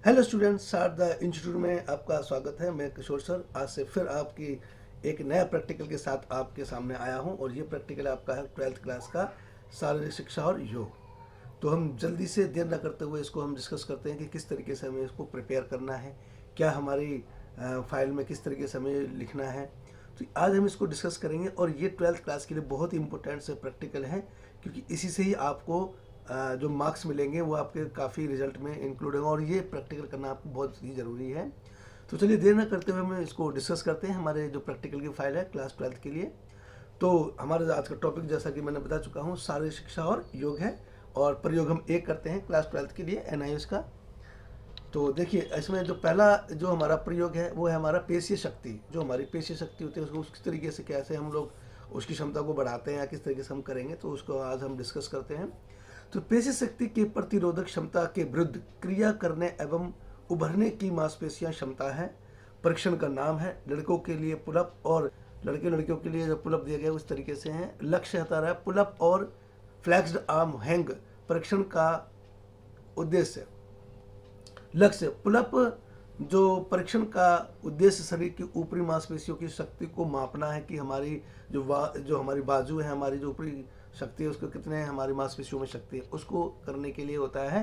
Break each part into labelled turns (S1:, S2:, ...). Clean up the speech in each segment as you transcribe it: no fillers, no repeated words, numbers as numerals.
S1: Hello students, Sharda institute में आपका स्वागत है। मैं किशोर सर आज से फिर आपकी एक नया प्रैक्टिकल के साथ आपके सामने आया हूं और ये प्रैक्टिकल आपका है 12th क्लास का शारीरिक शिक्षा और योग। तो हम जल्दी से देर न करते हुए इसको हम डिस्कस करते हैं कि किस तरीके से हमें इसको प्रिपेयर करना है, क्या हमारी फाइल में किस तरीके से हमें लिखना है। तो आज हम इसको डिस्कस करेंगे और ये 12th क्लास के लिए बहुत ही इंपॉर्टेंट से प्रैक्टिकल है, क्योंकि इसी से ही आपको जो मार्क्स मिलेंगे वो आपके काफ़ी रिजल्ट में इंक्लूड होगा और ये प्रैक्टिकल करना आपको बहुत ही ज़रूरी है। तो चलिए देर न करते हुए हम इसको डिस्कस करते हैं। हमारे जो प्रैक्टिकल की फाइल है क्लास 12th के लिए, तो हमारा आज का टॉपिक जैसा कि मैंने बता चुका हूँ शारीरिक शिक्षा और योग है और प्रयोग हम एक करते हैं क्लास 12th के लिए NIOS का। तो देखिए इसमें जो पहला जो हमारा प्रयोग है वो है हमारा पेशीय शक्ति। जो हमारी पेशीय शक्ति होती है उसको किस तरीके से कैसे हम लोग उसकी क्षमता को बढ़ाते हैं या किस तरीके से हम करेंगे, तो उसको आज हम डिस्कस करते हैं। तो पेशी शक्ति की प्रतिरोधक क्षमता के विरुद्ध क्रिया करने एवं उभरने की मांसपेशियां क्षमता है। परीक्षण का नाम है लड़कों के लिए पुलअप और लड़कियों के लिए जो पुलअप दिया गया उस तरीके से है। लक्ष्य होता रहा पुलअप और फ्लैक्स्ड आर्म हैंग। परीक्षण का उद्देश्य लक्ष्य पुलअप जो परीक्षण का उद्देश्य शरीर की ऊपरी मांसपेशियों की शक्ति को मापना है कि हमारी जो हमारी बाजू है, हमारी जो ऊपरी शक्ति है उसको कितने हमारी मांसपेशियों में शक्ति है उसको करने के लिए होता है।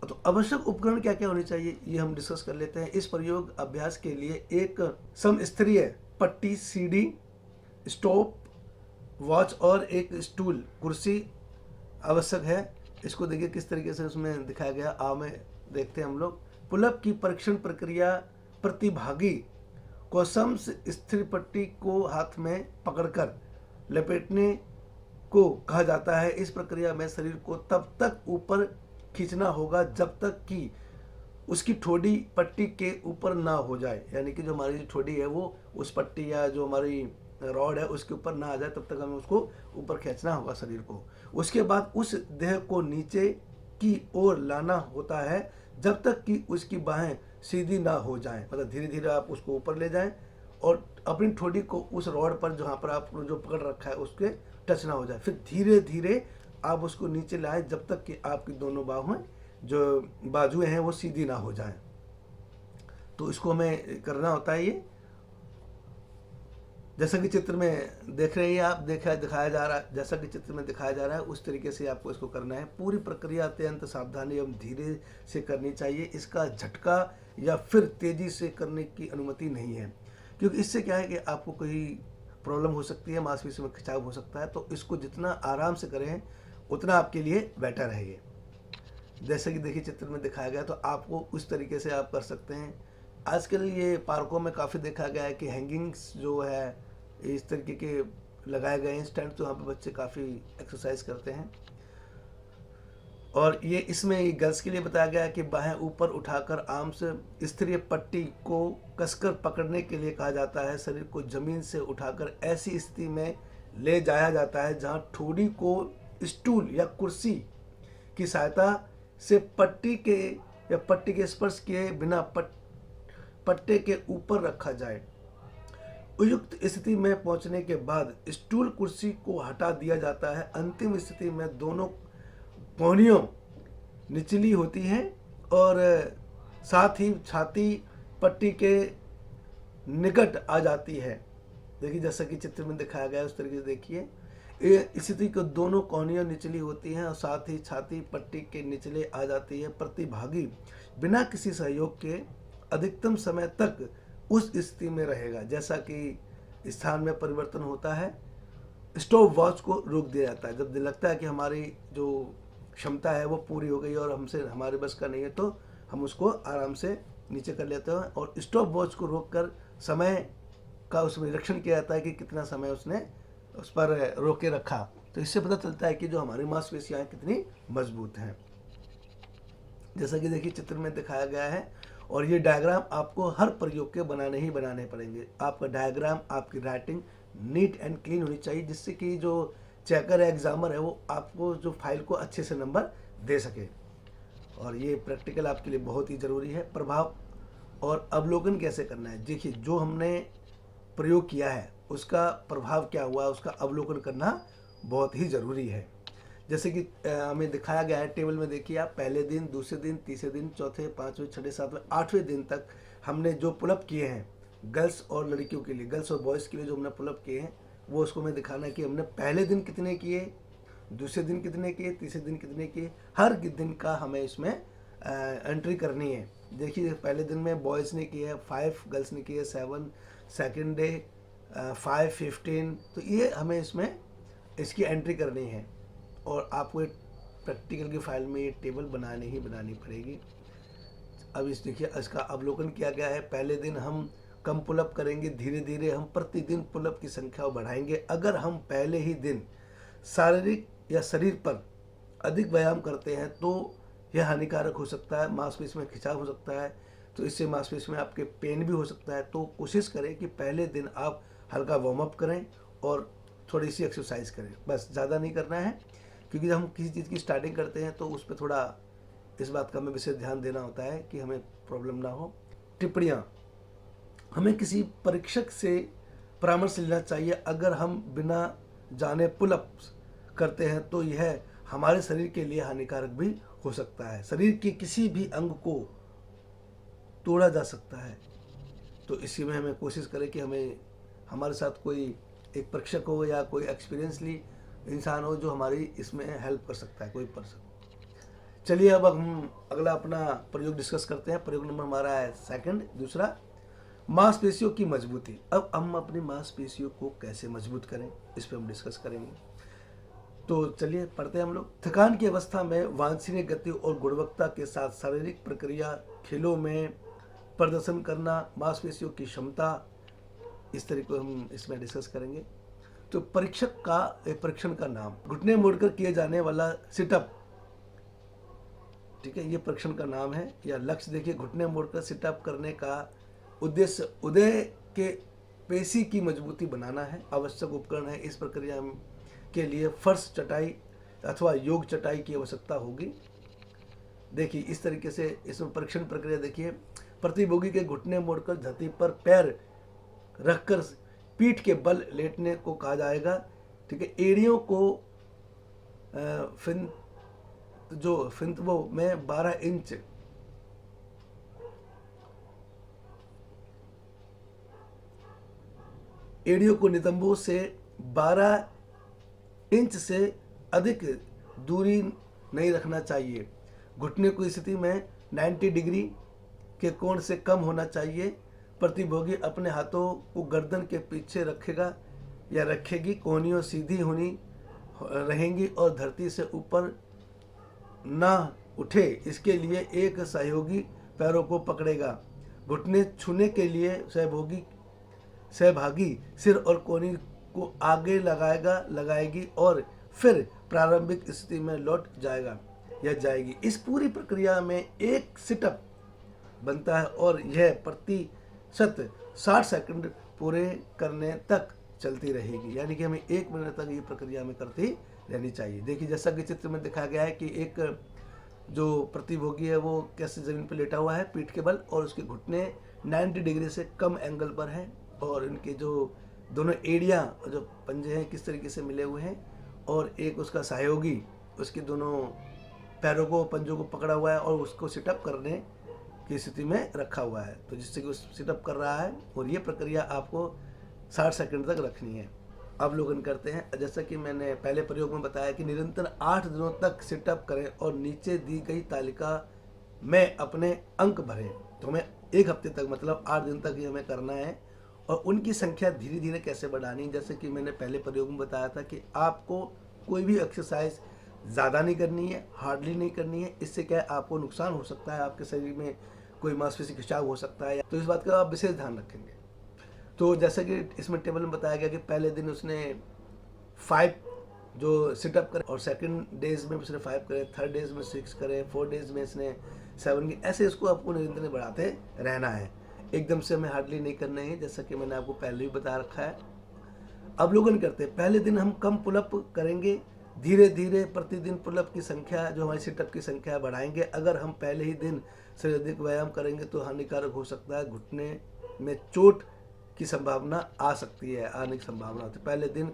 S1: तो आवश्यक उपकरण क्या क्या होने चाहिए ये हम डिस्कस कर लेते हैं। इस प्रयोग अभ्यास के लिए एक समस्तरीय पट्टी, सीडी, स्टॉप वॉच और एक स्टूल कुर्सी आवश्यक है। इसको देखिए किस तरीके से उसमें दिखाया गया। में देखते हैं हम लोग। पुलअप की परीक्षण प्रक्रिया प्रतिभागी को स्थिर पट्टी को हाथ में पकड़कर लपेटने को कहा जाता है। इस प्रक्रिया में शरीर को तब तक ऊपर खींचना होगा जब तक कि उसकी ठोड़ी पट्टी के ऊपर ना हो जाए, यानी कि जो हमारी ठोड़ी है वो उस पट्टी या जो हमारी रॉड है उसके ऊपर ना आ जाए, तब तक हमें उसको ऊपर खींचना होगा शरीर को। उसके बाद उस देह को नीचे की ओर लाना होता है जब तक कि उसकी बाहें सीधी ना हो जाएं। मतलब धीरे धीरे आप उसको ऊपर ले जाएं और अपनी ठोड़ी को उस रॉड पर जहाँ पर आप जो पकड़ रखा है उसके टच ना हो जाए। फिर धीरे धीरे आप उसको नीचे लाएं जब तक कि आपकी दोनों बाहुएं जो बाजुएं हैं वो सीधी ना हो जाएं। तो इसको हमें करना होता है ये, जैसा कि चित्र में देख रहे हैं आप, दिखाया जा रहा है, जैसा कि चित्र में दिखाया जा रहा है उस तरीके से आपको इसको करना है। पूरी प्रक्रिया अत्यंत सावधानी एवं धीरे से करनी चाहिए। इसका झटका या फिर तेजी से करने की अनुमति नहीं है, क्योंकि इससे क्या है कि आपको कोई प्रॉब्लम हो सकती है, मांसपेशी में खिंचाव हो सकता है। तो इसको जितना आराम से करें उतना आपके लिए बेटर है ये। जैसे कि देखिए चित्र में दिखाया गया, तो आपको उस तरीके से आप कर सकते हैं। आजकल ये पार्कों में काफ़ी देखा गया है कि हैंगिंग्स जो है इस तरीके के लगाए गए हैं स्टैंड, तो यहाँ पे बच्चे काफ़ी एक्सरसाइज करते हैं। और ये इसमें गर्ल्स के लिए बताया गया है कि बाहें ऊपर उठाकर आर्म्स स्थिरीय पट्टी को कसकर पकड़ने के लिए कहा जाता है। शरीर को जमीन से उठाकर ऐसी स्थिति में ले जाया जाता है जहाँ ठोड़ी को स्टूल या कुर्सी की सहायता से पट्टी के स्पर्श किए बिना पट्टे के ऊपर रखा जाए। उपयुक्त स्थिति में पहुंचने के बाद स्टूल कुर्सी को हटा दिया जाता है। अंतिम स्थिति में दोनों कोहनियों निचली होती हैं और साथ ही छाती पट्टी के निकट आ जाती है। देखिए जैसा कि चित्र में दिखाया गया है उस तरीके से देखिए। स्थिति को दोनों कोहनियों निचली होती हैं और साथ ही छाती पट्टी के निचले आ जाती है। प्रतिभागी बिना किसी सहयोग के अधिकतम समय तक उस स्थिति में रहेगा। जैसा कि स्थान में परिवर्तन होता है, स्टॉप वॉच को रोक दिया जाता है। जब लगता है कि हमारी जो क्षमता है वो पूरी हो गई और हमसे हमारे बस का नहीं है, तो हम उसको आराम से नीचे कर लेते हैं और स्टॉप वॉच को रोक कर समय का उसमें निरीक्षण किया जाता है कि कितना समय उसने उस पर रोके रखा। तो इससे पता चलता है कि जो हमारी मांसपेशियां कितनी मजबूत हैं। जैसा कि देखिए चित्र में दिखाया गया है। और ये डायग्राम आपको हर प्रयोग के बनाने पड़ेंगे। आपका डायग्राम, आपकी राइटिंग नीट एंड क्लीन होनी चाहिए, जिससे कि जो चेकर है, एग्जामर है, वो आपको जो फाइल को अच्छे से नंबर दे सके। और ये प्रैक्टिकल आपके लिए बहुत ही ज़रूरी है। प्रभाव और अवलोकन कैसे करना है, देखिए जो हमने प्रयोग किया है उसका प्रभाव क्या हुआ, उसका अवलोकन करना बहुत ही ज़रूरी है। जैसे कि हमें दिखाया गया है टेबल में, देखिए आप, पहले दिन, दूसरे दिन, तीसरे दिन, चौथे, पाँचवें, छठे, सातवें, आठवें दिन तक हमने जो पुलअप किए हैं गर्ल्स और लड़कियों के लिए, गर्ल्स और बॉयज़ के लिए जो हमने पुलअप किए हैं, वो उसको मैं दिखाना है कि हमने पहले दिन कितने किए, दूसरे दिन कितने किए, तीसरे दिन कितने किए, हर दिन का हमें इसमें एंट्री करनी है। देखिए पहले दिन में बॉयज़ ने किए 5, गर्ल्स ने किए 7, सेकेंड डे 5, 15, तो ये हमें इसमें इसकी एंट्री करनी है और आपको प्रैक्टिकल की फाइल में ये टेबल बनानी ही बनानी पड़ेगी। अब इस देखिए इसका अवलोकन किया गया है। पहले दिन हम कम पुलअप करेंगे, धीरे धीरे हम प्रतिदिन पुलअप की संख्या बढ़ाएंगे। अगर हम पहले ही दिन शारीरिक या शरीर पर अधिक व्यायाम करते हैं तो यह हानिकारक हो सकता है, मांसपेशी में खिंचाव हो सकता है, तो इससे मांसपेशी में आपके पेन भी हो सकता है। तो कोशिश करें कि पहले दिन आप हल्का वार्म अप करें और थोड़ी सी एक्सरसाइज करें, बस ज़्यादा नहीं करना है, क्योंकि जब हम किसी चीज़ की स्टार्टिंग करते हैं तो उस पर थोड़ा इस बात का हमें विशेष ध्यान देना होता है कि हमें प्रॉब्लम ना हो। टिप्पणियाँ, हमें किसी परीक्षक से परामर्श लेना चाहिए। अगर हम बिना जाने पुलअप्स करते हैं तो यह हमारे शरीर के लिए हानिकारक भी हो सकता है। शरीर के किसी भी अंग को तोड़ा जा सकता है, तो इसी में हमें कोशिश करें कि हमें हमारे साथ कोई एक परीक्षक हो या कोई एक्सपीरियंसली इंसान हो जो हमारी इसमें हेल्प कर सकता है, कोई पर्सन। चलिए अब हम अगला अपना प्रयोग डिस्कस करते हैं। प्रयोग नंबर हमारा है सेकंड, दूसरा, मांसपेशियों की मजबूती। अब हम अपनी मांसपेशियों को कैसे मजबूत करें, इस पर हम डिस्कस करेंगे। तो चलिए पढ़ते हैं हम लोग। थकान की अवस्था में वांछनीय गति और गुणवत्ता के साथ शारीरिक प्रक्रिया, खेलों में प्रदर्शन करना, मांसपेशियों की क्षमता, इस तरीके को हम इसमें डिस्कस करेंगे। तो परीक्षण का नाम, घुटने मोड़कर किए जाने वाला सिटअप, ठीक है, ये परीक्षण का नाम है। या लक्ष्य देखिए, घुटने मोड़कर सिटअप करने का उद्देश्य उदय के पेशी की मजबूती बनाना है। आवश्यक उपकरण है, इस प्रक्रिया के लिए फर्श चटाई अथवा योग चटाई की आवश्यकता होगी। देखिए इस तरीके से इसमें परीक्षण प्रक्रिया देखिए, प्रतिभोगी के घुटने मोड़कर धरती पर पैर रखकर पीठ के बल लेटने को कहा जाएगा। ठीक है, एड़ियों को फिंतवो में 12 इंच एड़ियों को नितंबों से 12 इंच से अधिक दूरी नहीं रखना चाहिए। घुटने की स्थिति में 90 डिग्री के कोण से कम होना चाहिए। प्रतिभोगी अपने हाथों को गर्दन के पीछे रखेगा या रखेगी। कोहनियों सीधी होनी रहेंगी और धरती से ऊपर ना उठे, इसके लिए एक सहयोगी पैरों को पकड़ेगा। घुटने छूने के लिए सहभागी सिर और कोहनी को आगे लगाएगी और फिर प्रारंभिक स्थिति में लौट जाएगा या जाएगी। इस पूरी प्रक्रिया में एक सिटअप बनता है और यह प्रतिशत 60 सेकंड पूरे करने तक चलती रहेगी। यानी कि हमें 1 मिनट तक ये प्रक्रिया में करती रहनी चाहिए। देखिए जैसा कि चित्र में दिखाया गया है कि एक जो प्रतिभोगी है वो कैसे ज़मीन पर लेटा हुआ है पीठ के बल, और उसके घुटने 90 डिग्री से कम एंगल पर हैं और इनके जो दोनों एड़ियाँ जो पंजे हैं किस तरीके से मिले हुए हैं, और एक उसका सहयोगी उसके दोनों पैरों को पंजों को पकड़ा हुआ है और उसको सिटअप करने की स्थिति में रखा हुआ है, तो जिससे कि उस सिटअप कर रहा है। और ये प्रक्रिया आपको 60 सेकंड तक रखनी है। अवलोकन करते हैं। जैसा कि मैंने पहले प्रयोग में बताया कि निरंतर 8 दिनों तक सिटअप करें और नीचे दी गई तालिका में अपने अंक भरें। तो हमें 1 हफ्ते तक मतलब 8 दिन तक ये हमें करना है। और उनकी संख्या धीरे धीरे कैसे बढ़ानी, जैसे कि मैंने पहले प्रयोग में बताया था कि आपको कोई भी एक्सरसाइज ज़्यादा नहीं करनी है, हार्डली नहीं करनी है। इससे क्या है, आपको नुकसान हो सकता है, आपके शरीर में कोई मांसपेशी खिंचाव हो सकता है, तो इस बात का आप विशेष ध्यान रखेंगे। तो जैसे कि इसमें टेबल में बताया गया कि पहले दिन उसने 5 जो सिटअप करे और सेकंड डेज में उसने 5 करे, थर्ड डेज में 6 करे, 4 डेज में इसने 7 की, ऐसे इसको आपको निरंतर बढ़ाते रहना है। एकदम से हमें हार्डली नहीं करना है, जैसा कि मैंने आपको पहले भी बता रखा है। अवलोकन करते हैं। पहले दिन हम कम पुलअप करेंगे, धीरे धीरे प्रतिदिन पुलअप की संख्या जो हमारी सिटअप की संख्या बढ़ाएंगे। अगर हम पहले ही दिन से अधिक व्यायाम करेंगे तो हानिकारक हो सकता है, घुटने में चोट की संभावना आ सकती है, आने की संभावना होती है। पहले दिन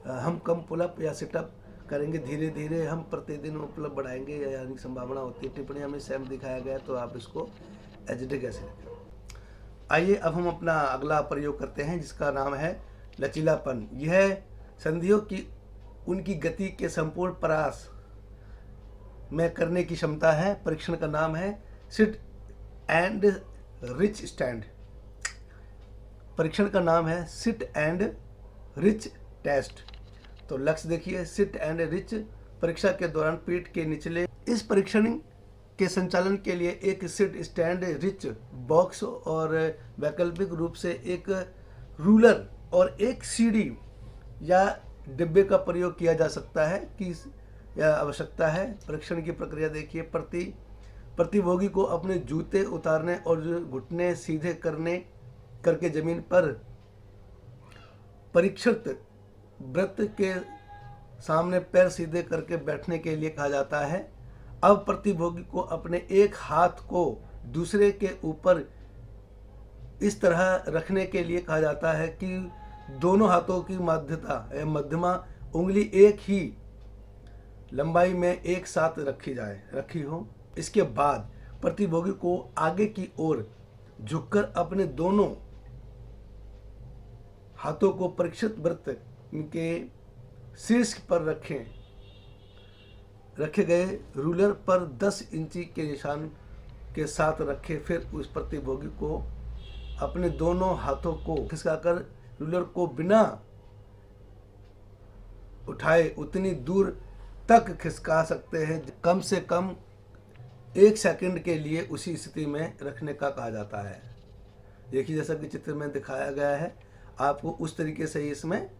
S1: हम कम पुलअप या सिटअप करेंगे। धीरे धीरे हम प्रतिदिन उपलब्ध बढ़ाएंगे, यानी संभावना होती है। टिप्पणियाँ में सेम दिखाया गया है, तो आप इसको एच कैसे लिखें। आइए अब हम अपना अगला प्रयोग करते हैं, जिसका नाम है लचीलापन। यह संधियों की उनकी गति के संपूर्ण प्रयास में करने की क्षमता है। परीक्षण का नाम है सिट एंड रिच स्टैंड। परीक्षण का नाम है सिट एंड रिच टेस्ट। तो लक्ष्य देखिए, सिट एंड रिच परीक्षा के दौरान पीठ के निचले इस परीक्षण के संचालन के लिए एक सिट स्टैंड रिच बॉक्स और वैकल्पिक रूप से एक रूलर और एक सीढ़ी या डिब्बे का प्रयोग किया जा सकता है कि यह आवश्यकता है। परीक्षण की प्रक्रिया देखिए, प्रतिभोगी को अपने जूते उतारने और घुटने सीधे करके जमीन पर परीक्षित वृत्त के सामने पैर सीधे करके बैठने के लिए कहा जाता है। अब प्रतिभोगी को अपने एक हाथ को दूसरे के ऊपर इस तरह रखने के लिए कहा जाता है कि दोनों हाथों की मध्यमा उंगली एक ही लंबाई में एक साथ रखी हो। इसके बाद प्रतिभोगी को आगे की ओर झुककर अपने दोनों हाथों को परीक्षित वृत्त के शीर्ष पर रखे गए रूलर पर 10 इंची के निशान के साथ रखें। फिर उस प्रतिभोगी को अपने दोनों हाथों को खिसकाकर रूलर को बिना उठाए उतनी दूर तक खिसका सकते हैं, कम से कम 1 सेकंड के लिए उसी स्थिति में रखने का कहा जाता है। देखिए, जैसा कि चित्र में दिखाया गया है, आपको उस तरीके से इसमें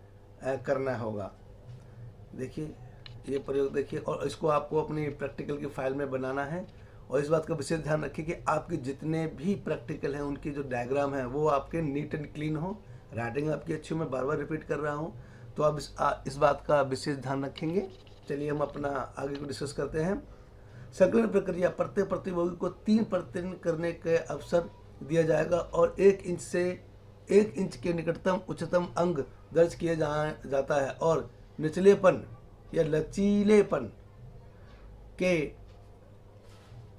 S1: करना होगा। देखिए ये प्रयोग देखिए, और इसको आपको अपनी प्रैक्टिकल की फाइल में बनाना है। और इस बात का विशेष ध्यान रखिए कि आपके जितने भी प्रैक्टिकल हैं उनकी जो डायग्राम है वो आपके नीट एंड क्लीन हो, राइटिंग आपकी अच्छी हो। मैं बार बार रिपीट कर रहा हूँ, तो आप इस बात का विशेष ध्यान रखेंगे। चलिए हम अपना आगे को डिस्कस करते हैं। संकलन प्रक्रिया, प्रत्येक प्रतिभोगी को 3 प्रश्न करने के अवसर दिया जाएगा और 1 इंच से 1 इंच के निकटतम उच्चतम अंग दर्ज किया जाता है और निचलेपन या लचीलेपन के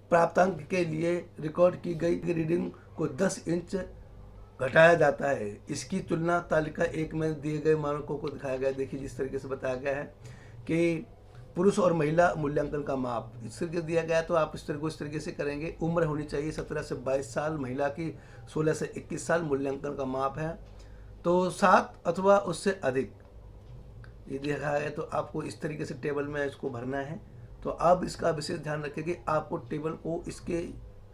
S1: प्राप्तांक के लिए रिकॉर्ड की गई रीडिंग को 10 इंच घटाया जाता है। इसकी तुलना तालिका 1 में दिए गए मानकों को दिखाया गया है। देखिए, जिस तरीके से बताया गया है कि पुरुष और महिला मूल्यांकन का माप इस तरीके से दिया गया है, तो आप इस तरीके से करेंगे। उम्र होनी चाहिए 17 से 22 साल, महिला की 16 से 21 साल मूल्यांकन का माप है, तो 7 अथवा उससे अधिक ये दिखाया है। तो आपको इस तरीके से टेबल में इसको भरना है। तो आप इसका विशेष ध्यान रखें कि आपको टेबल को इसके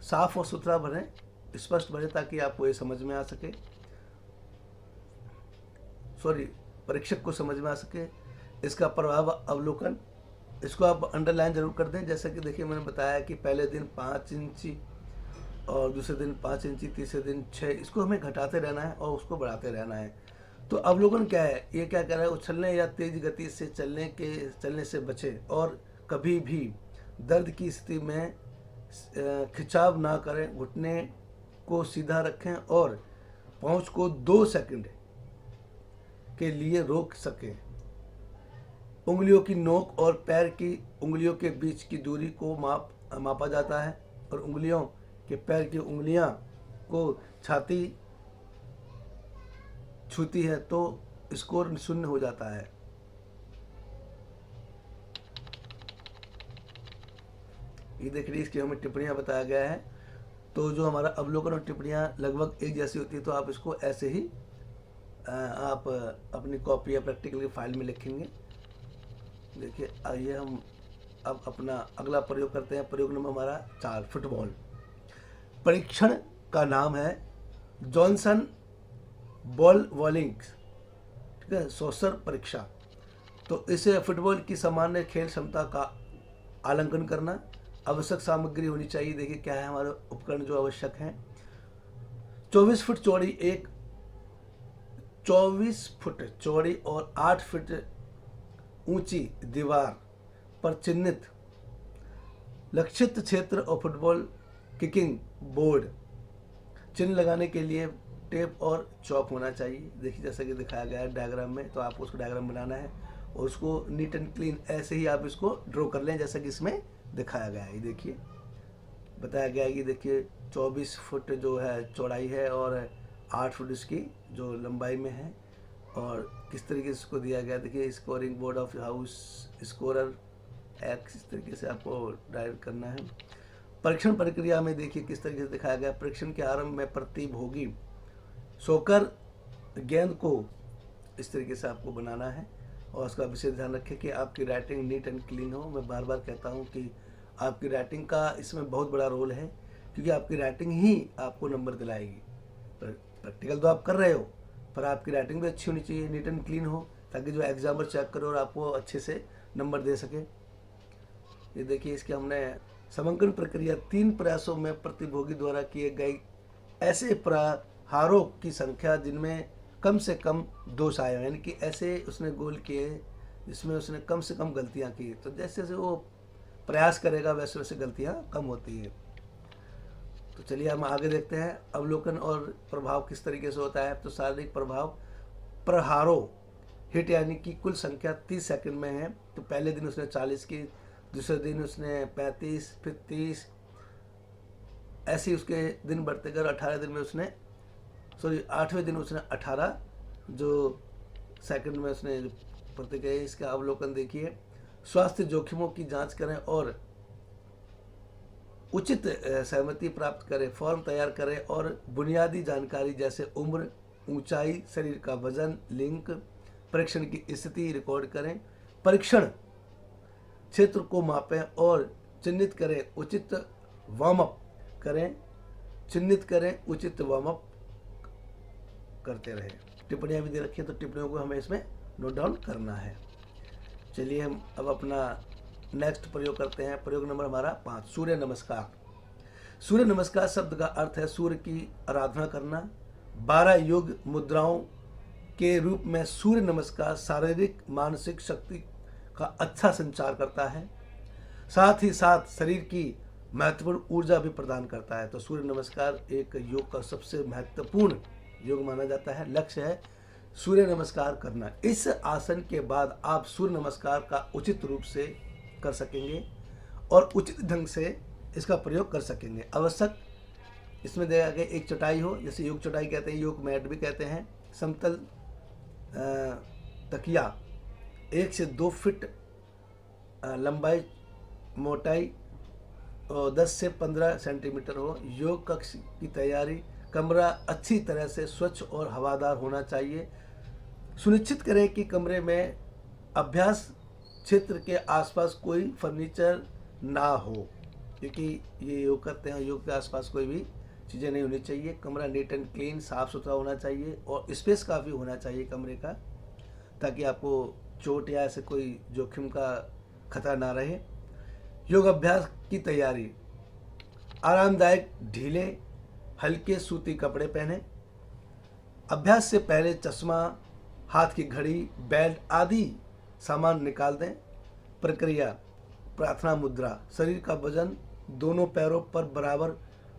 S1: साफ और सुथरा भरें, स्पष्ट भरें, ताकि आपको ये समझ में आ सके, परीक्षक को समझ में आ सके। इसका प्रभाव अवलोकन, इसको आप अंडरलाइन जरूर कर दें। जैसा कि देखिए, मैंने बताया कि पहले दिन 5 इंची और दूसरे दिन 5 इंची, तीसरे दिन 6, इसको हमें घटाते रहना है और उसको बढ़ाते रहना है। तो अवलोकन क्या है? ये क्या कह रहा है? उछलने या तेज गति से चलने से बचें और कभी भी दर्द की स्थिति में खिंचाव ना करें। घुटने को सीधा रखें और पहुंच को 2 सेकंड के लिए रोक सकें। उंगलियों की नोक और पैर की उंगलियों के बीच की दूरी को मापा जाता है और उंगलियों के पैर की उंगलियां को छाती छूती है तो स्कोर 0 हो जाता है। ये देखिए, इसकी हमें टिप्पणियां बताया गया है। तो जो हमारा अवलोकन और टिप्पणियां लगभग एक जैसी होती है, तो आप इसको ऐसे ही आप अपनी कॉपी या प्रैक्टिकल की फाइल में लिखेंगे। देखिए, आइए हम अब अपना अगला प्रयोग करते हैं। प्रयोग नंबर हमारा 4, फुटबॉल। परीक्षण का नाम है जॉनसन बॉल बॉलिंग, ठीक है, सोसर परीक्षा। तो इसे फुटबॉल की सामान्य खेल क्षमता का आकलन करना। आवश्यक सामग्री होनी चाहिए। देखिए क्या है हमारे उपकरण जो आवश्यक हैं। 24 फुट चौड़ी 24 फुट चौड़ी और 8 फुट ऊंची दीवार पर चिन्हित लक्षित क्षेत्र और फुटबॉल किकिंग बोर्ड। चिन्ह लगाने के लिए टेप और चौक होना चाहिए। देखिए, जैसा कि दिखाया गया है डायग्राम में, तो आपको उसको डायग्राम बनाना है और उसको नीट एंड क्लीन ऐसे ही आप इसको ड्रॉ कर लें जैसा कि इसमें दिखाया गया है। ये देखिए बताया गया है कि देखिए 24 फुट जो है चौड़ाई है और 8 फुट इसकी जो लंबाई में है, और किस तरीके से इसको दिया गया। देखिए scoring board of house scorer x, इस तरीके से आपको डायल करना है। परीक्षण प्रक्रिया में देखिए किस तरीके से दिखाया गया। परीक्षण के आरंभ में प्रतिभोगी सोकर गेंद को इस तरीके से आपको बनाना है, और उसका विशेष ध्यान रखें कि आपकी राइटिंग नीट एंड क्लीन हो। मैं बार बार कहता हूँ कि आपकी राइटिंग का इसमें बहुत बड़ा रोल है, क्योंकि आपकी राइटिंग ही आपको नंबर दिलाएगी। प्रैक्टिकल तो आप कर रहे हो, पर आपकी राइटिंग भी अच्छी होनी चाहिए, नीट एंड क्लीन हो, ताकि जो एग्जामर चेक करे और आपको अच्छे से नंबर दे सके। ये देखिए इसके हमने समंकन प्रक्रिया 3 प्रयासों में प्रतिभोगी द्वारा किए गए ऐसे प्रहारों की संख्या जिनमें कम से कम दोष आए, यानी कि ऐसे उसने गोल किए जिसमें उसने कम से कम गलतियां की। तो जैसे जैसे वो प्रयास करेगा वैसे वैसे गलतियां कम होती है। तो चलिए हम आगे देखते हैं अवलोकन और प्रभाव किस तरीके से होता है। तो शारीरिक प्रभाव प्रहारों हिट यानी कि कुल संख्या 30 सेकंड में है। तो पहले दिन उसने 40 की, दूसरे दिन उसने 35, फिर 30, ऐसे ही उसके दिन बढ़ते गए। 18 दिन में उसने 8वें दिन उसने 18 जो सेकंड में उसने प्रतिक्रिया। इसका अवलोकन देखिए। स्वास्थ्य जोखिमों की जांच करें और उचित सहमति प्राप्त करें, फॉर्म तैयार करें और बुनियादी जानकारी जैसे उम्र, ऊंचाई, शरीर का वजन, लिंग, परीक्षण की स्थिति रिकॉर्ड करें। परीक्षण क्षेत्र को मापें और चिन्हित करें, उचित वार्म अप करें, चिन्हित करें, उचित वार्म अप करते रहें। टिप्पणियाँ भी दे रखी है, तो टिप्पणियों को हमें इसमें नोट डाउन करना है। चलिए हम अब अपना नेक्स्ट प्रयोग करते हैं। प्रयोग नंबर हमारा 5, सूर्य नमस्कार। सूर्य नमस्कार शब्द का अर्थ है सूर्य की आराधना करना। 12 योग मुद्राओं के रूप में सूर्य नमस्कार शारीरिक मानसिक शक्ति का अच्छा संचार करता है, साथ ही साथ शरीर की महत्वपूर्ण ऊर्जा भी प्रदान करता है। तो सूर्य नमस्कार एक योग का सबसे महत्वपूर्ण योग माना जाता है। लक्ष्य है सूर्य नमस्कार करना। इस आसन के बाद आप सूर्य नमस्कार का उचित रूप से कर सकेंगे और उचित ढंग से इसका प्रयोग कर सकेंगे। आवश्यक इसमें दिया गया एक चटाई हो, जैसे योग चटाई कहते हैं, योग मैट भी कहते हैं। समतल तकिया 1 से 2 फीट लंबाई, मोटाई और 10 से 15 सेंटीमीटर हो। योग कक्ष की तैयारी। कमरा अच्छी तरह से स्वच्छ और हवादार होना चाहिए। सुनिश्चित करें कि कमरे में अभ्यास क्षेत्र के आसपास कोई फर्नीचर ना हो, क्योंकि ये योग करते हैं, योग के आसपास कोई भी चीज़ें नहीं होनी चाहिए। कमरा नीट एंड क्लीन, साफ़ सुथरा होना चाहिए और स्पेस काफ़ी होना चाहिए कमरे का, ताकि आपको चोट या ऐसे कोई जोखिम का खतरा ना रहे। योग अभ्यास की तैयारी। आरामदायक ढीले हल्के सूती कपड़े पहने। अभ्यास से पहले चश्मा, हाथ की घड़ी, बेल्ट आदि सामान निकाल दें। प्रक्रिया प्रार्थना मुद्रा। शरीर का वजन दोनों पैरों पर बराबर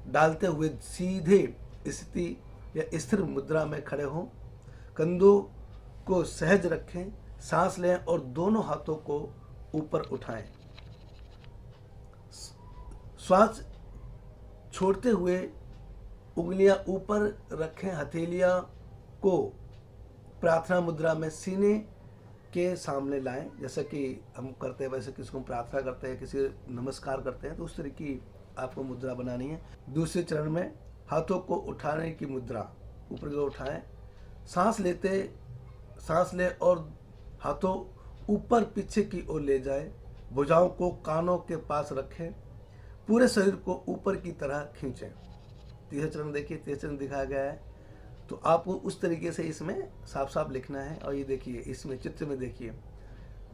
S1: डालते हुए सीधे स्थिति या स्थिर मुद्रा में खड़े हों। कंधों को सहज रखें, सांस लें और दोनों हाथों को ऊपर उठाएं। श्वास छोड़ते हुए उंगलियां ऊपर रखें। हथेलियां को प्रार्थना मुद्रा में सीने के सामने लाएं, जैसा कि हम करते हैं वैसे किसी को प्रार्थना करते हैं, किसी नमस्कार करते हैं, तो उस तरह की आपको मुद्रा बनानी है। दूसरे चरण में हाथों को उठाने की मुद्रा, ऊपर की ओर उठाएं। सांस लें और हाथों ऊपर पीछे की ओर ले जाएं। भुजाओं को कानों के पास रखें। पूरे शरीर को ऊपर की तरह खींचें। तीसरा चरण देखिए, तीसरा चरण दिखाया गया है, तो आपको उस तरीके से इसमें साफ साफ लिखना है। और ये देखिए इसमें चित्र में देखिए,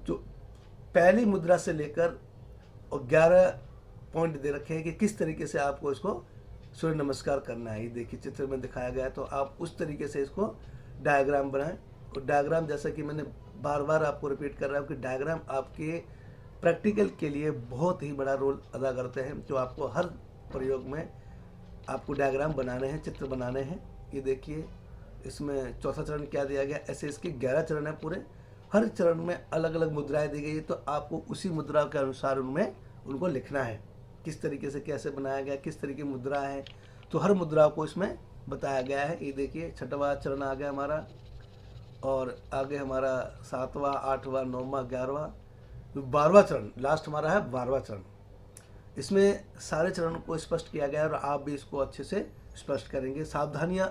S1: जो पहली मुद्रा से लेकर और 11 पॉइंट दे रखे हैं कि किस तरीके से आपको इसको सूर्य नमस्कार करना है। ये देखिए चित्र में दिखाया गया है, तो आप उस तरीके से इसको डायग्राम बनाएं। और डायग्राम, जैसा कि मैंने बार बार आपको रिपीट कर रहा हूँ कि डायग्राम आपके प्रैक्टिकल के लिए बहुत ही बड़ा रोल अदा करते हैं। जो आपको हर प्रयोग में आपको डायग्राम बनाने हैं, चित्र बनाने हैं। ये देखिए इसमें चौथा चरण क्या दिया गया, ऐसे इसके 11 चरण है पूरे। हर चरण में अलग अलग मुद्राएं दी गई है, तो आपको उसी मुद्रा के अनुसार उनमें उनको लिखना है, किस तरीके से कैसे बनाया गया, किस तरीके की मुद्रा है, तो हर मुद्रा को इसमें बताया गया है। ये देखिए छठवां चरण आ गया हमारा, और आगे हमारा 7वां, 8वां, 9वां, 11वां, 12वां चरण लास्ट हमारा है 12वां चरण। इसमें सारे चरणों को स्पष्ट किया गया है और आप भी इसको अच्छे से स्पष्ट करेंगे। सावधानियां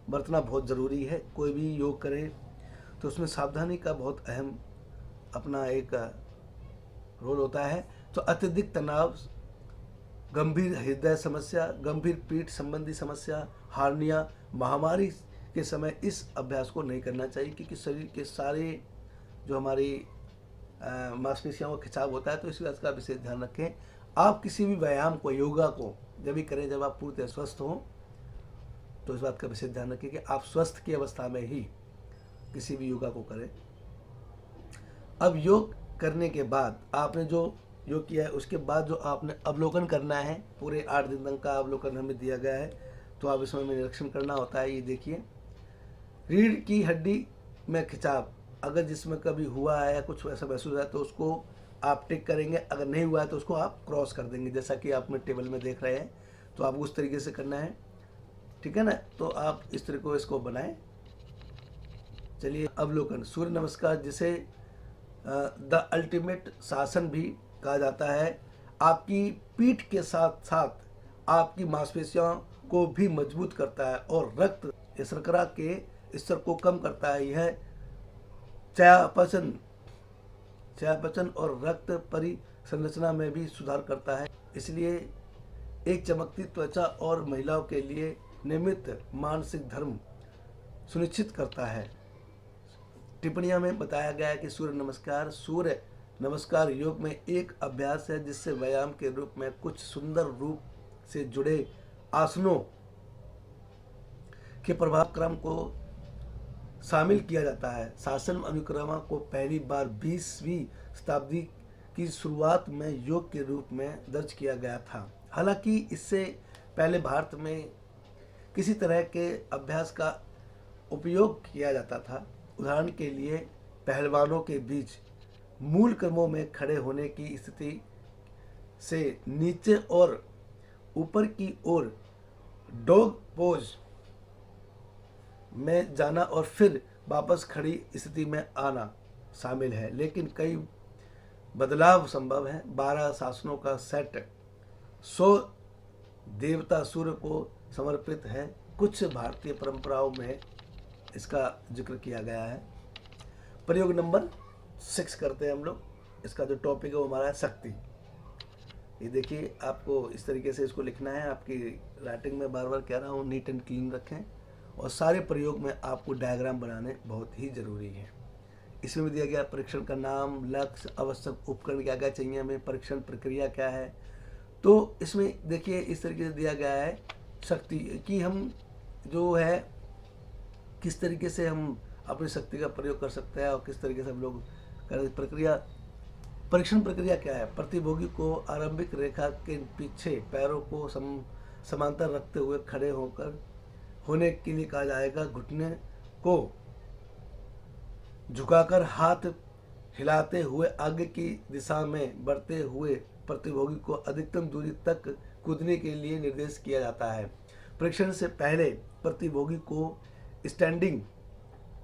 S1: बरतना बहुत ज़रूरी है, कोई भी योग करें तो उसमें सावधानी का बहुत अहम अपना एक रोल होता है। तो अत्यधिक तनाव, गंभीर हृदय समस्या, गंभीर पीठ संबंधी समस्या, हार्निया, महामारी के समय इस अभ्यास को नहीं करना चाहिए, क्योंकि शरीर के सारे जो हमारी मांसपेशियों का खिंचाव होता है, तो इस बात का विशेष ध्यान रखें। आप किसी भी व्यायाम को, योगा को जब भी करें जब आप पूर्णतः स्वस्थ हों, तो इस बात का विशेष ध्यान रखें कि आप स्वस्थ की अवस्था में ही किसी भी योगा को करें। अब योग करने के बाद आपने जो योग किया है, उसके बाद जो आपने अवलोकन करना है, पूरे 8 दिन तक का अवलोकन हमें दिया गया है, तो आप इसमें निरीक्षण करना होता है। ये देखिए, रीढ़ की हड्डी में खिंचाव अगर जिसमें कभी हुआ है या कुछ ऐसा महसूस है, तो उसको आप टिक करेंगे, अगर नहीं हुआ है तो उसको आप क्रॉस कर देंगे, जैसा कि आप अपने टेबल में देख रहे हैं। तो आपको उस तरीके से करना है, ठीक है ना। तो आप इस तरीके को इसको बनाएं। चलिए, अवलोकन सूर्य नमस्कार, जिसे द अल्टीमेट शासन भी कहा जाता है, आपकी पीठ के साथ साथ आपकी मांसपेशियों को भी मजबूत करता है और रक्त शर्करा के स्तर को कम करता है। यह चयापचय और रक्त परिसंरचना में भी सुधार करता है, इसलिए एक चमकती त्वचा और महिलाओं के लिए नियमित मानसिक धर्म सुनिश्चित करता है। टिप्पणियों में बताया गया है कि सूर्य नमस्कार योग में एक अभ्यास है, जिससे व्यायाम के रूप में कुछ सुंदर रूप से जुड़े आसनों के प्रभाव क्रम को शामिल किया जाता है। शासन अनुक्रमा को पहली बार 20वीं शताब्दी की शुरुआत में योग के रूप में दर्ज किया गया था। हालांकि इससे पहले भारत में किसी तरह के अभ्यास का उपयोग किया जाता था। उदाहरण के लिए, पहलवानों के बीच मूल क्रमों में खड़े होने की स्थिति से नीचे और ऊपर की ओर डॉग पोज में जाना और फिर वापस खड़ी स्थिति में आना शामिल है, लेकिन कई बदलाव संभव हैं। 12 शासनों का सेट 100 देवता सूर्य को समर्पित है। कुछ भारतीय परंपराओं में इसका जिक्र किया गया है। प्रयोग नंबर 6 करते हैं हम लोग। इसका जो टॉपिक है वो हमारा है शक्ति। ये देखिए, आपको इस तरीके से इसको लिखना है। आपकी राइटिंग में बार बार कह रहा हूँ, नीट एंड क्लीन रखें, और सारे प्रयोग में आपको डायग्राम बनाने बहुत ही ज़रूरी है। इसमें भी दिया गया परीक्षण का नाम, लक्ष्य, आवश्यक उपकरण क्या क्या चाहिए हमें, परीक्षण प्रक्रिया क्या है। तो इसमें देखिए इस तरीके से दिया गया है शक्ति कि हम जो है किस तरीके से हम अपनी शक्ति का प्रयोग कर सकते हैं और किस तरीके से हम लोग प्रक्रिया। परीक्षण प्रक्रिया क्या है? प्रतिभोगी को आरंभिक रेखा के पीछे पैरों को समांतर रखते हुए खड़े होने के लिए कहा जाएगा। घुटने को झुकाकर हाथ हिलाते हुए आगे की दिशा में बढ़ते हुए प्रतिभोगी को अधिकतम दूरी तक कूदने के लिए निर्देश किया जाता है। परीक्षण से पहले प्रतिभोगी को स्टैंडिंग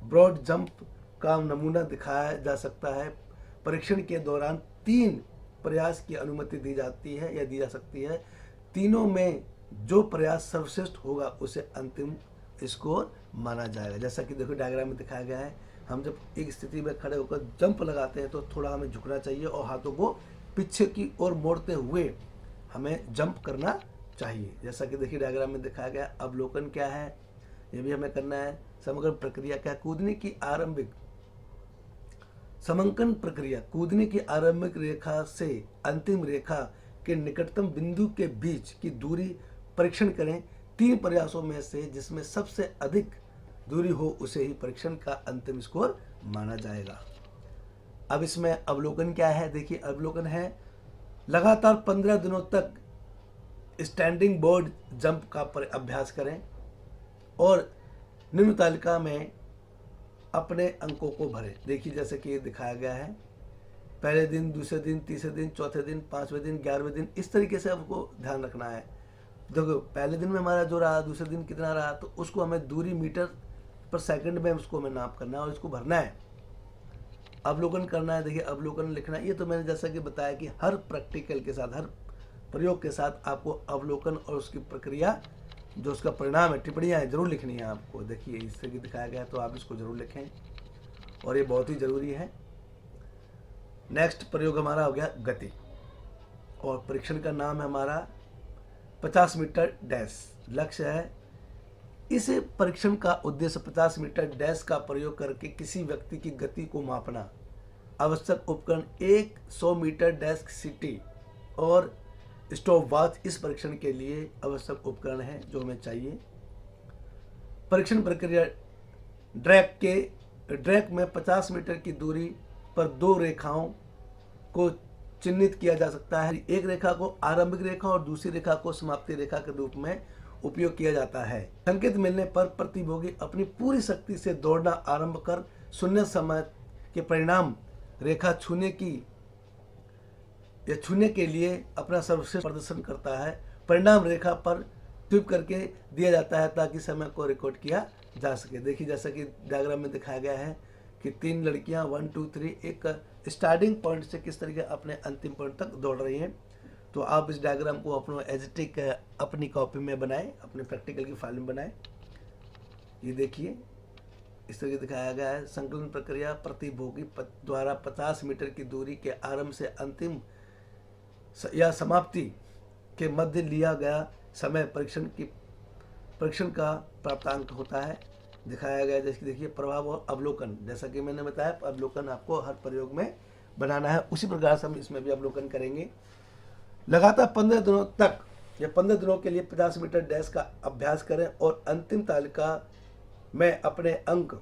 S1: ब्रॉड जंप का नमूना दिखाया जा सकता है। परीक्षण के दौरान 3 प्रयास की अनुमति दी जाती है या दी जा सकती है। तीनों में जो प्रयास सर्वश्रेष्ठ होगा उसे अंतिम स्कोर माना जाएगा। जैसा कि देखो डायग्राम में दिखाया गया है, हम जब एक स्थिति में खड़े होकर जंप लगाते हैं तो थोड़ा हमें झुकना चाहिए और हाथों को पीछे की ओर मोड़ते हुए हमें जंप करना चाहिए। जैसा कि देखिए डायग्राम में दिखाया गया। अवलोकन क्या है ये भी हमें करना है। समग्र प्रक्रिया क्या है? कूदने की आरंभिक समंकन प्रक्रिया, कूदने की आरंभिक रेखा से अंतिम रेखा के निकटतम बिंदु के बीच की दूरी परीक्षण करें। 3 प्रयासों में से जिसमें सबसे अधिक दूरी हो उसे ही परीक्षण का अंतिम स्कोर माना जाएगा। अब इसमें अवलोकन क्या है? देखिए अवलोकन है लगातार 15 दिनों तक स्टैंडिंग बोर्ड जंप का अभ्यास करें और निम्न तालिका में अपने अंकों को भरें। देखिए जैसे कि ये दिखाया गया है, पहले दिन, दूसरे दिन, तीसरे दिन, चौथे दिन, पाँचवें दिन, 11वें दिन, इस तरीके से आपको ध्यान रखना है। देखो पहले दिन में हमारा जो रहा, दूसरे दिन कितना रहा, तो उसको हमें दूरी मीटर पर सेकंड में उसको हमें नाप करना है और इसको भरना है, अवलोकन करना है। देखिए अवलोकन लिखना है। ये तो मैंने जैसा कि बताया कि हर प्रैक्टिकल के साथ, हर प्रयोग के साथ आपको अवलोकन और उसकी प्रक्रिया, जो उसका परिणाम है, टिप्पणियाँ हैं, जरूर लिखनी है आपको। देखिए इस तरह की दिखाया गया है, तो आप इसको जरूर लिखें और ये बहुत ही ज़रूरी है। नेक्स्ट प्रयोग हमारा हो गया गति, और परीक्षण का नाम है हमारा 50 मीटर डैश। लक्ष्य है, इस परीक्षण का उद्देश्य 50 मीटर डैश का प्रयोग करके किसी व्यक्ति की गति को मापना। आवश्यक उपकरण एक 100 मीटर डैश सिटी और स्टॉप वॉच इस परीक्षण के लिए आवश्यक उपकरण है जो हमें चाहिए। परीक्षण प्रक्रिया, ड्रैग में 50 मीटर की दूरी पर दो रेखाओं को चिन्हित किया जा सकता है। एक रेखा को आरंभिक रेखा और दूसरी रेखा को समाप्ति रेखा के रूप में उपयोग किया जाता है। संकेत मिलने पर प्रतिभोगी अपनी पूरी शक्ति से दौड़ना आरंभ कर शून्य समय के परिणाम रेखा छूने के लिए अपना सर्वश्रेष्ठ प्रदर्शन करता है। परिणाम रेखा पर ट्यूब करके दिया जाता है ताकि समय को रिकॉर्ड किया जा सके। देखिए जैसा कि डायग्राम में दिखाया गया है कि 3 लड़कियां 1 2 3 एक स्टार्टिंग पॉइंट से किस तरीके अपने अंतिम पॉइंट तक दौड़ रही हैं। तो आप इस डायग्राम को अपना एजिटिक अपनी कॉपी में बनाएं, अपने प्रैक्टिकल की फाइल में बनाएं। ये देखिए इस तरह दिखाया गया है। संकलन प्रक्रिया, प्रतिभोगी द्वारा 50 मीटर की दूरी के आरंभ से अंतिम या समाप्ति के मध्य लिया गया समय परीक्षण का प्राप्तांक होता है। दिखाया गया जैसे देखिए प्रभाव और अवलोकन, जैसा कि मैंने बताया अवलोकन आपको हर प्रयोग में बनाना है, उसी प्रकार से हम इसमें भी अवलोकन करेंगे। लगातार 15 दिनों तक या 15 दिनों के लिए 50 मीटर डैश का अभ्यास करें और अंतिम तालिका में अपने अंक,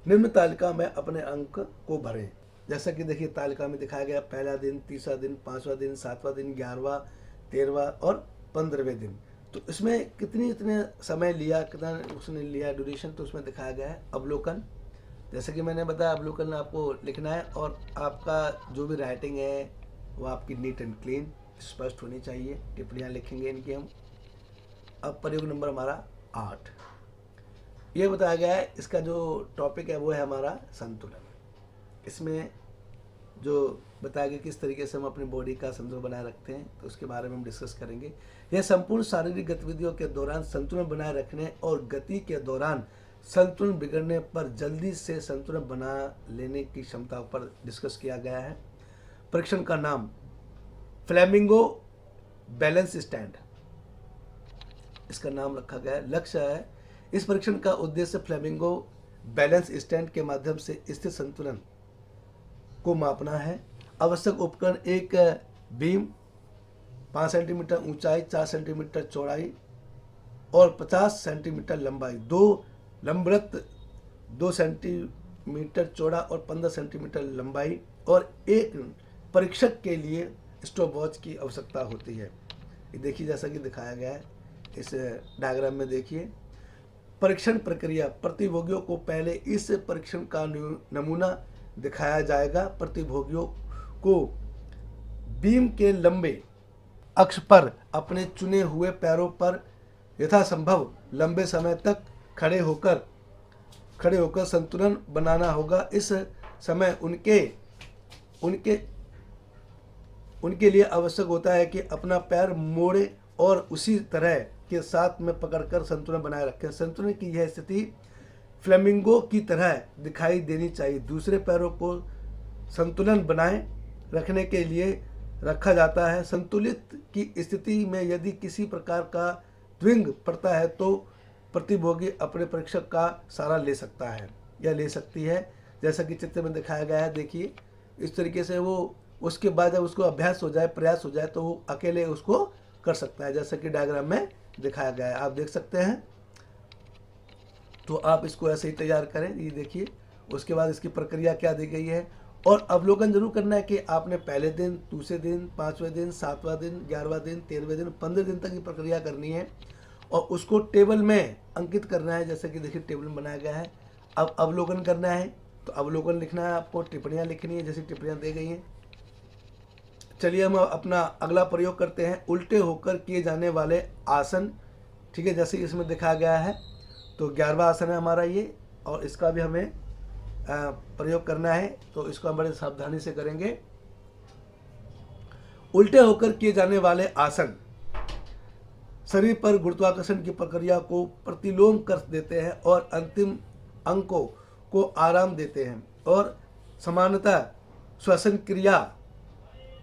S1: निम्न तालिका में अपने अंक को भरें। जैसा कि देखिए तालिका में दिखाया गया, पहला दिन, तीसरा दिन, 5वां दिन, 7वां दिन, 11वां, 13वां और 15वें दिन। तो इसमें कितने समय लिया, कितना उसने लिया ड्यूरेशन, तो उसमें दिखाया गया है। अवलोकन, जैसे कि मैंने बताया अवलोकन आपको लिखना है और आपका जो भी राइटिंग है वो आपकी नीट एंड क्लीन स्पष्ट होनी चाहिए। टिप्पणियाँ लिखेंगे इनकी हम। अब प्रयोग नंबर हमारा 8, ये बताया गया है, इसका जो टॉपिक है वो है हमारा संतुलन। इसमें जो बताया गया किस तरीके से हम अपनी बॉडी का संतुलन बनाए रखते हैं, तो उसके बारे में हम डिस्कस करेंगे। यह संपूर्ण शारीरिक गतिविधियों के दौरान संतुलन बनाए रखने और गति के दौरान संतुलन बिगड़ने पर जल्दी से संतुलन बना लेने की क्षमता पर डिस्कस किया गया है। परीक्षण का नाम फ्लेमिंगो बैलेंस स्टैंड, इसका नाम रखा गया है। लक्ष्य है, इस परीक्षण का उद्देश्य फ्लेमिंगो बैलेंस स्टैंड के माध्यम से स्थिर संतुलन को मापना है। आवश्यक उपकरण एक बीम, 5 सेंटीमीटर ऊंचाई, 4 सेंटीमीटर चौड़ाई और 50 सेंटीमीटर लंबाई, 2 लंबवृत्त 2 सेंटीमीटर चौड़ा और 15 सेंटीमीटर लंबाई, और एक परीक्षक के लिए स्टॉप वॉच की आवश्यकता होती है। ये देखिए जैसा कि दिखाया गया है इस डायग्राम में। देखिए परीक्षण प्रक्रिया, प्रतिभोगियों को पहले इस परीक्षण का नमूना दिखाया जाएगा। प्रतिभोगियों को बीम के लंबे अक्ष पर अपने चुने हुए पैरों पर यथासंभव लंबे समय तक खड़े होकर संतुलन बनाना होगा। इस समय उनके लिए आवश्यक होता है कि अपना पैर मोड़े और उसी तरह के साथ में पकड़कर संतुलन बनाए रखें। संतुलन की यह स्थिति फ्लेमिंगो की तरह दिखाई देनी चाहिए। दूसरे पैरों को संतुलन बनाए रखने के लिए रखा जाता है। संतुलित की स्थिति में यदि किसी प्रकार का द्विंग पड़ता है तो प्रतिभोगी अपने परीक्षक का सहारा ले सकता है या ले सकती है, जैसा कि चित्र में दिखाया गया है। देखिए इस तरीके से वो उसके बाद जब उसको अभ्यास हो जाए, प्रयास हो जाए, तो वो अकेले उसको कर सकता है, जैसा कि डायग्राम में दिखाया गया है, आप देख सकते हैं। तो आप इसको ऐसे ही तैयार करें। ये देखिए उसके बाद इसकी प्रक्रिया क्या दी गई है, और अवलोकन जरूर करना है कि आपने पहले दिन, दूसरे दिन, 5वें दिन, 7वां दिन, 11वां दिन, 13वें दिन, 15 दिन तक ये प्रक्रिया करनी है और उसको टेबल में अंकित करना है। जैसे कि देखिए टेबल में बनाया गया है। अब अवलोकन करना है तो अवलोकन लिखना है आपको, टिप्पणियाँ लिखनी है जैसी टिप्पणियाँ दी गई हैं। चलिए हम अपना अगला प्रयोग करते हैं, उल्टे होकर किए जाने वाले आसन। ठीक है, जैसे इसमें दिखाया गया है तो 11वां आसन है हमारा ये, और इसका भी हमें प्रयोग करना है, तो इसको हम बड़े सावधानी से करेंगे। उल्टे होकर किए जाने वाले आसन शरीर पर गुरुत्वाकर्षण की प्रक्रिया को प्रतिलोम कर देते हैं और अंतिम अंकों को आराम देते हैं और समानतः श्वसन क्रिया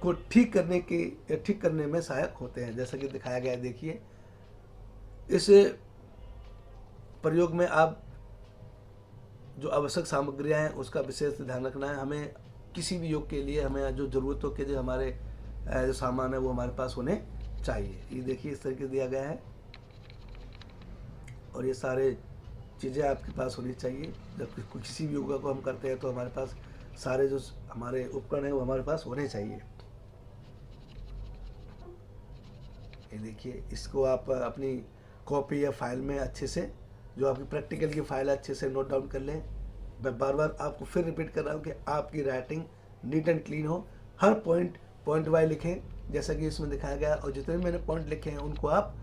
S1: को ठीक करने में सहायक होते हैं, जैसा कि दिखाया गया है। देखिए, इस प्रयोग में आप जो आवश्यक सामग्रियां हैं उसका विशेष ध्यान रखना है। हमें किसी भी योग के लिए हमें जो ज़रूरतों के जो हमारे जो सामान है वो हमारे पास होने चाहिए। ये देखिए इस तरीके से दिया गया है और ये सारे चीज़ें आपके पास होनी चाहिए। जब किसी भी योगा को हम करते हैं तो हमारे पास सारे जो हमारे उपकरण हैं वो हमारे पास होने चाहिए। ये देखिए, इसको आप अपनी कॉपी या फाइल में अच्छे से, जो आपकी प्रैक्टिकल की फाइल है, अच्छे से नोट डाउन कर लें। मैं बार बार आपको फिर रिपीट कर रहा हूँ कि आपकी राइटिंग नीट एंड क्लीन हो। हर पॉइंट वाइज लिखें जैसा कि इसमें दिखाया गया, और जितने भी मैंने पॉइंट लिखे हैं उनको आप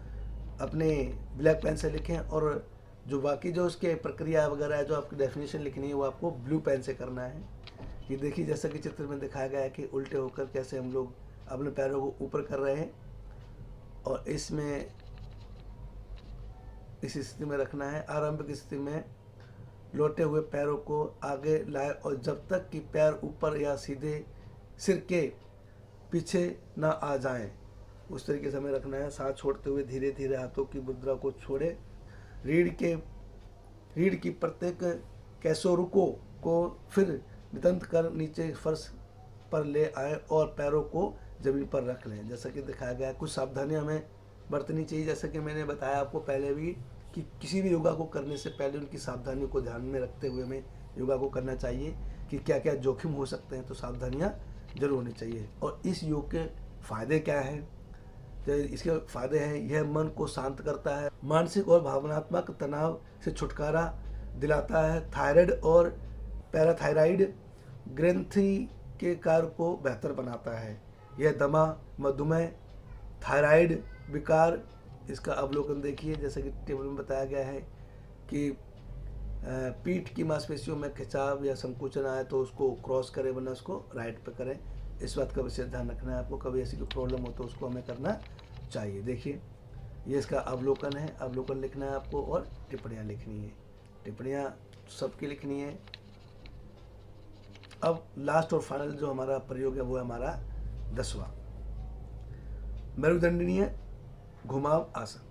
S1: अपने ब्लैक पेन से लिखें, और जो बाकी जो उसके प्रक्रिया वगैरह है, जो आपकी डेफिनेशन लिखनी है, वो आपको ब्लू पेन से करना है। ये देखिए जैसा कि चित्र में दिखाया गया है कि उल्टे होकर कैसे हम लोग अपने पैरों को ऊपर कर रहे हैं, और इसमें इस स्थिति में रखना है। आरंभिक स्थिति में लौटे हुए पैरों को आगे लाए और जब तक कि पैर ऊपर या सीधे सिर के पीछे ना आ जाएं, उस तरीके से हमें रखना है। सांस छोड़ते हुए धीरे धीरे हाथों की मुद्रा को छोड़े। रीढ़ की प्रत्येक कैसोरुको को फिर नितंत कर नीचे फर्श पर ले आए और पैरों को जमीन पर रख लें, जैसा कि दिखाया गया है। कुछ सावधानियां हमें बरतनी चाहिए, जैसा कि मैंने बताया आपको पहले भी कि किसी भी योगा को करने से पहले उनकी सावधानियों को ध्यान में रखते हुए हमें योगा को करना चाहिए कि क्या क्या जोखिम हो सकते हैं, तो सावधानियां जरूर होनी चाहिए। और इस योग के फायदे क्या हैं? तो इसके फायदे हैं, यह मन को शांत करता है, मानसिक और भावनात्मक तनाव से छुटकारा दिलाता है, थायराइड और पैराथायराइड ग्रंथि के कार्य को बेहतर बनाता है, यह दमा, मधुमेह, थायराइड विकार, इसका अवलोकन देखिए जैसे कि टेबल में बताया गया है कि पीठ की मांसपेशियों में खिंचाव या संकुचन आए तो उसको क्रॉस करें, वरना उसको राइट पे करें। इस बात का विशेष ध्यान रखना है आपको। कभी ऐसी कोई प्रॉब्लम हो तो उसको हमें करना चाहिए। देखिए ये इसका अवलोकन है, अवलोकन लिखना है आपको और टिप्पणियाँ लिखनी है। टिप्पणियाँ सबकी लिखनी है। अब लास्ट और फाइनल जो हमारा प्रयोग है वो है हमारा 10वां, मेरुदंडनीय घुमाव आसन।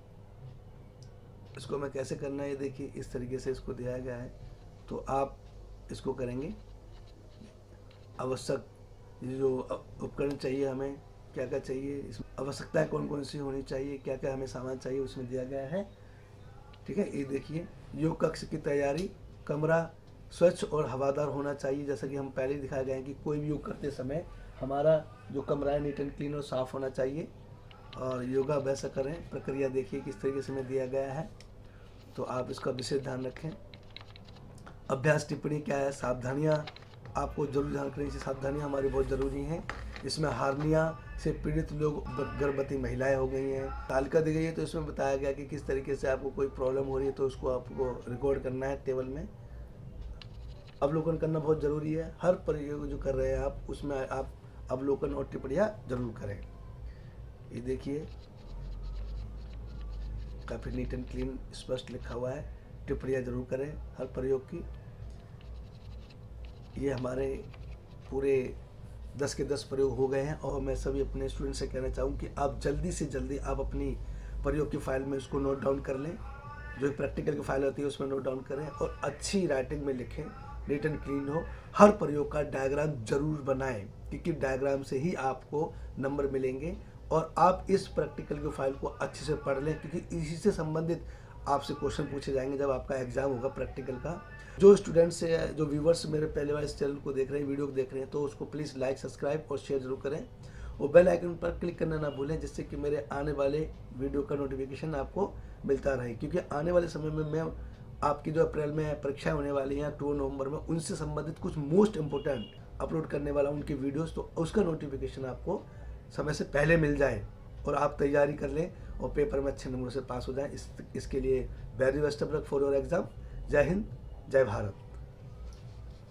S1: इसको हमें कैसे करना है, ये देखिए इस तरीके से इसको दिया गया है, तो आप इसको करेंगे। आवश्यक जो उपकरण चाहिए हमें, क्या क्या चाहिए, इसमें आवश्यकताएं कौन कौन सी होनी चाहिए, क्या क्या हमें सामान चाहिए, उसमें दिया गया है। ठीक है, ये देखिए योग कक्ष की तैयारी, कमरा स्वच्छ और हवादार होना चाहिए। जैसा कि हम पहले दिखाया गया है कि कोई भी योग करते समय हमारा जो कमरा है नीट एंड क्लीन और साफ होना चाहिए, और योगा अभ्यास करें। प्रक्रिया देखिए किस तरीके से में दिया गया है, तो आप इसका विशेष ध्यान रखें। अभ्यास टिप्पणी क्या है, सावधानियाँ आपको जरूर ध्यान रखनी चाहिए। सावधानियाँ हमारी बहुत ज़रूरी हैं। इसमें हार्निया से पीड़ित लोग, गर्भवती महिलाएं हो गई हैं, तालिका दी गई है, तो इसमें बताया गया कि किस तरीके से आपको कोई प्रॉब्लम हो रही है तो उसको आपको रिकॉर्ड करना है टेबल में। अवलोकन करना बहुत ज़रूरी है। हर प्रयोग जो कर रहे हैं आप उसमें आप अवलोकन और टिप्पणियाँ जरूर करें। ये देखिए काफ़ी नीट एंड क्लीन स्पष्ट लिखा हुआ है। टिप्पणियाँ जरूर करें हर प्रयोग की। ये हमारे पूरे 10 के 10 प्रयोग हो गए हैं, और मैं सभी अपने स्टूडेंट से कहना चाहूँ कि आप जल्दी से जल्दी आप अपनी प्रयोग की फाइल में उसको नोट डाउन कर लें। जो प्रैक्टिकल की फाइल होती है उसमें नोट डाउन करें और अच्छी राइटिंग में लिखें, नीट एंड क्लीन हो। हर प्रयोग का डायग्राम जरूर बनाएं, क्योंकि डायग्राम से ही आपको नंबर मिलेंगे। और आप इस प्रैक्टिकल की फाइल को अच्छे से पढ़ लें, क्योंकि इसी से संबंधित आपसे क्वेश्चन पूछे जाएंगे जब आपका एग्जाम होगा प्रैक्टिकल का। जो स्टूडेंट्स है, जो व्यूवर्स मेरे पहले बार इस चैनल को देख रहे हैं, वीडियो को देख रहे हैं, तो उसको प्लीज़ लाइक, सब्सक्राइब और शेयर जरूर करें, और बेल आइकन पर क्लिक करना ना भूलें, जिससे कि मेरे आने वाले वीडियो का नोटिफिकेशन आपको मिलता रहे। क्योंकि आने वाले समय में मैं आपकी जो अप्रैल में परीक्षाएं होने वाली हैं 2 नवंबर में, उनसे संबंधित कुछ मोस्ट इम्पोर्टेंट अपलोड करने वाला उनकी वीडियोस, तो उसका नोटिफिकेशन आपको समय से पहले मिल जाए और आप तैयारी कर लें और पेपर में अच्छे नंबरों से पास हो जाएं। इसके लिए very best of luck for your exam. जय हिंद, जय भारत।